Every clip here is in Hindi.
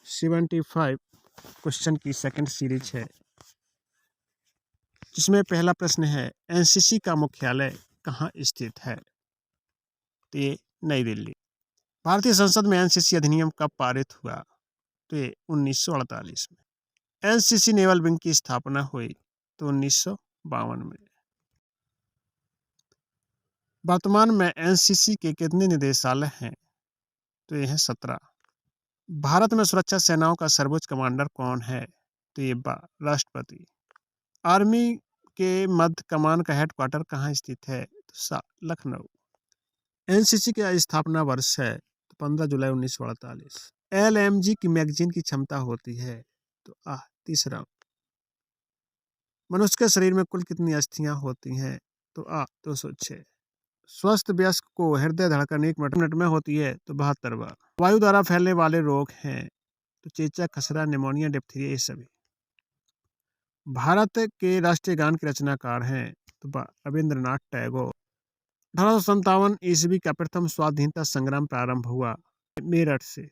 75 क्वेश्चन की सेकंड सीरीज है, जिसमें पहला प्रश्न है एनसीसी का मुख्यालय कहाँ स्थित है? तो ये नई दिल्ली। भारतीय संसद में एनसीसी अधिनियम कब पारित हुआ? तो ये 1948 में। एनसीसी नेवल विंग की स्थापना हुई तो 1952 में। वर्तमान में एनसीसी के कितने निदेशालय हैं? तो ये है 17। भारत में सुरक्षा सेनाओं का सर्वोच्च कमांडर कौन है? तो ये राष्ट्रपति। आर्मी के मध्य कमान का हेडक्वार्टर कहाँ स्थित है? तो लखनऊ। एनसीसी का स्थापना वर्ष है तो 15 जुलाई 1948। एलएमजी की मैगजीन की क्षमता होती है तो 3 मनुष्य के शरीर में कुल कितनी अस्थियां होती हैं? तो 206। स्वस्थ वयस्क को हृदय धड़कन 1 मिनट में होती है तो 72 बार। वायु द्वारा फैलने वाले रोग हैं तो चेचक, खसरा, निमोनिया, डिप्थीरिया, ये सभी। भारत के राष्ट्रीय गान के रचनाकार हैं तो रविंद्रनाथ टैगोर। 1857 ईस्वी का प्रथम स्वाधीनता संग्राम प्रारंभ हुआ मेरठ से।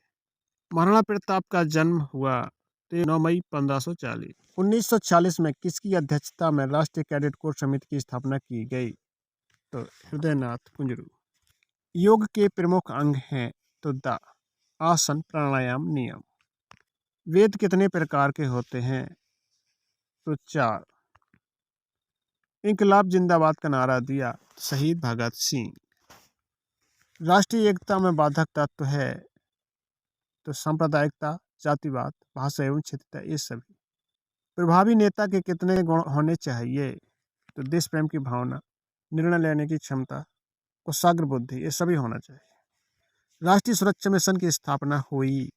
महाराणा प्रताप का जन्म हुआ 9 मई 1540। 1946 में किसकी अध्यक्षता में राष्ट्रीय कैडेट कोर समिति की स्थापना की गई? तो हृदयनाथ कुंजरू। योग के प्रमुख अंग हैं तो आसन, प्राणायाम, नियम। वेद कितने प्रकार के होते हैं? तो 4। इंकलाब जिंदाबाद का नारा दिया शहीद भगत सिंह। राष्ट्रीय एकता में बाधक तत्व है तो सांप्रदायिकता, जातिवाद, भाषा एवं क्षेत्रता, ये सभी। प्रभावी नेता के कितने गुण होने चाहिए? तो देश प्रेम की भावना, निर्णय लेने की क्षमता, कुशाग्र बुद्धि, ये सभी होना चाहिए। राष्ट्रीय सुरक्षा मिशन की स्थापना हुई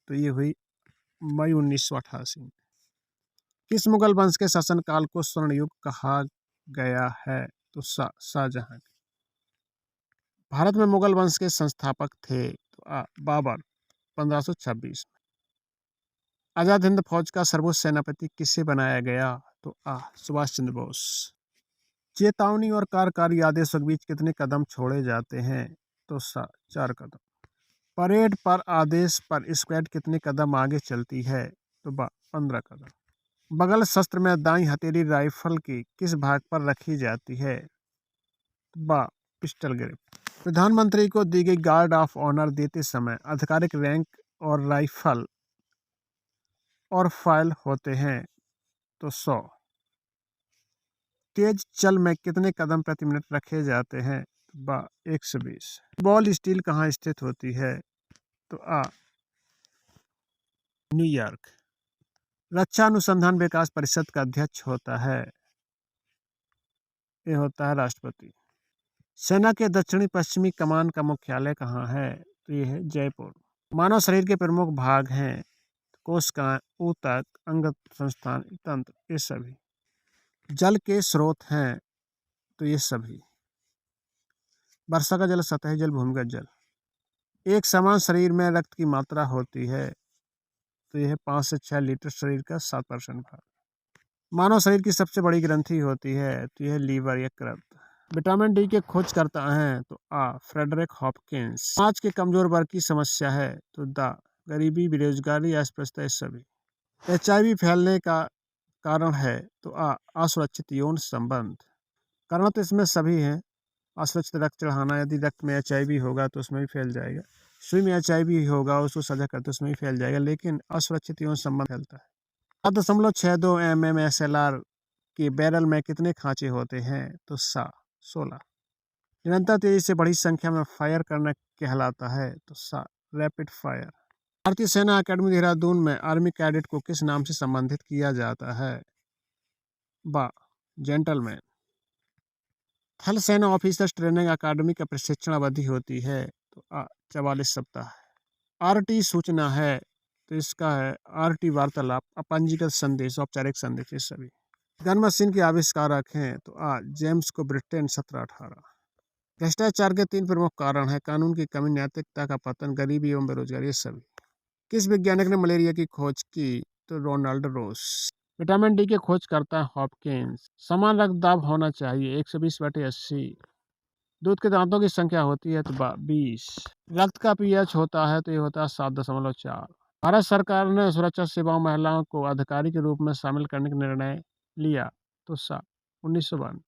तो ये हुई मई 1988 में। किस मुगल वंश के शासनकाल को स्वर्ण युग कहा गया है? तो शाहजहां। भारत में मुगल वंश के संस्थापक थे तो बाबर, 1526 में। आजाद हिंद फौज का सर्वोच्च सेनापति किसे बनाया गया? तो सुभाष चंद्र बोस। चेतावनी और कार्यकारी आदेशों के बीच कितने कदम छोड़े जाते हैं? तो 4 कदम। परेड पर आदेश पर स्क्वाड कितने कदम आगे चलती है? तो 15 कदम। बगल शस्त्र में दाईं हथेली राइफल की किस भाग पर रखी जाती है? Pistol grip. प्रधानमंत्री को दी गई गार्ड ऑफ ऑनर देते समय आधिकारिक रैंक और राइफल और फाइल होते हैं तो 100। तेज चल में कितने कदम प्रति मिनट रखे जाते हैं? 120। बॉल स्टील कहाँ स्थित होती है? तो न्यूयॉर्क। रक्षा अनुसंधान विकास परिषद का अध्यक्ष होता है, ये होता है राष्ट्रपति। सेना के दक्षिणी पश्चिमी कमान का मुख्यालय कहाँ है? तो ये है जयपुर। मानव शरीर के प्रमुख भाग हैं कोशिकाएं, ऊतक, अंग संस्थान, तंत्र, ये सभी। जल के स्रोत हैं तो ये सभी। वर्षा का जल, सतही जल, भूमिगत जल। एक समान शरीर में रक्त की मात्रा होती है तो यह 5 से 6 लीटर। शरीर का 7% भाग। मानव शरीर की सबसे बड़ी ग्रंथि होती है तो यह लीवर, यकृत। विटामिन डी के खोज करता है तो फ्रेडरिक हॉपकिंस। समाज के कमजोर वर्ग की समस्या है तो गरीबी, बेरोजगारी, अस्पृश्यता, सभी। HIV फैलने का कारण है तो असुरक्षित यौन संबंध। कारण तो इसमें सभी हैं। असुरक्षित रक्त चढ़ाना, यदि रक्त में HIV होगा तो उसमें भी फैल जाएगा। सुई में HIV होगा, उसको सजा करते उसमें भी फैल जाएगा, लेकिन असुरक्षित यौन संबंध फैलता है। 7.62 mm SLR के बैरल में कितने खांचे होते हैं? तो 16। निरंतर तेजी से बड़ी संख्या में फायर करना कहलाता है तो रैपिड फायर। भारतीय सेना अकेडमी देहरादून में आर्मी कैडेट को किस नाम से संबंधित किया जाता है? जेंटलमैन। थल सेना ऑफिसर्स ट्रेनिंग अकादमी का प्रशिक्षण अवधि होती है तो 44 सप्ताह। RT सूचना है तो इसका है RT वार्तालाप, अपंजीकृत संदेश, औपचारिक संदेश, ये सभी। गन मशीन के आविष्कारक हैं तो जेम्स को ब्रिटेन, 1718। भ्रष्टाचार के 3 प्रमुख कारण हैं कानून की कमी, नैतिकता का पतन, गरीबी एवं बेरोजगारी, ये सभी। किस वैज्ञानिक ने मलेरिया की खोज की? तो रोनाल्ड रोस। विटामिन डी की खोज करता है हॉपकिंस। समान रक्तदाब होना चाहिए 120/80। दूध के दांतों की संख्या होती है तो 20। रक्त का pH होता है तो ये होता है 7.4। भारत सरकार ने सुरक्षा सेवाओं में महिलाओं को अधिकारी के रूप में शामिल करने का निर्णय लिया तो सा 1992।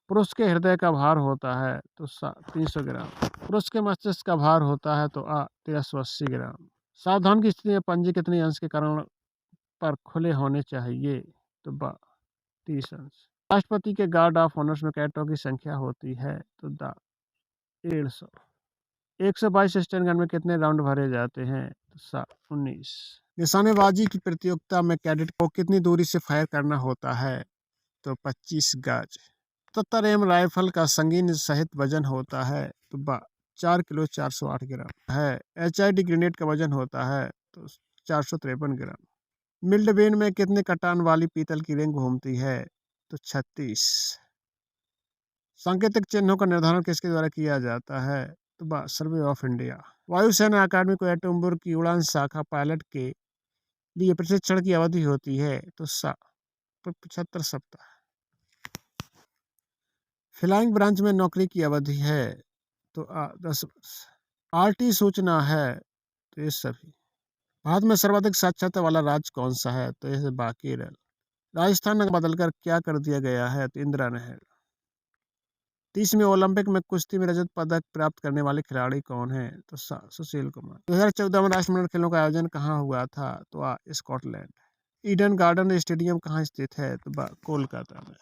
पुरुष के हृदय का भार होता है तो सा 300 ग्राम। पुरुष के मस्तिष्क का भार होता है तो 1380 ग्राम। सावधान की स्थिति में पंजी कितने अंश के कारण पर खुले होने चाहिए तो 30 अंश। राष्ट्रपति के गार्ड ऑफ ऑनर्स में कैडेटों की संख्या होती है तो 150। 122 स्टैन गन में कितने राउंड भरे जाते हैं तो 19। निशानेबाजी की प्रतियोगिता में कैडेट को कितनी दूरी से फायर करना होता है तो 25 गज। 77 एम राइफल का संगीन सहित वजन होता है तो 4 किलो 408 ग्राम है। HID ग्रेनेड का वजन होता है तो 453 ग्राम। मिल्डवेन में कितने कटान वाली पीतल की रिंग घूमती है तो 36। सांकेतिक चिन्हों का निर्धारण किसके द्वारा किया जाता है तो सर्वे ऑफ इंडिया। वायुसेना अकादमी को एटम बुर्ग की उड़ान शाखा पायलट के लिए प्रशिक्षण की अवधि होती है तो 75 सप्ताह। फ्लाइंग ब्रांच में नौकरी की अवधि है तो 10 वर्ष। RT सूचना है तो ये सभी। भारत में सर्वाधिक साक्षरता वाला राज्य कौन सा है तो ये केरल। राजस्थान में बदलकर क्या कर दिया गया है तो इंदिरा नहर। 30वें ओलंपिक में कुश्ती में रजत पदक प्राप्त करने वाले खिलाड़ी कौन है तो सुशील कुमार। 2014 में राष्ट्रमंडल खेलों का आयोजन कहाँ हुआ था तो स्कॉटलैंड। ईडन गार्डन स्टेडियम कहाँ स्थित है तो कोलकाता में।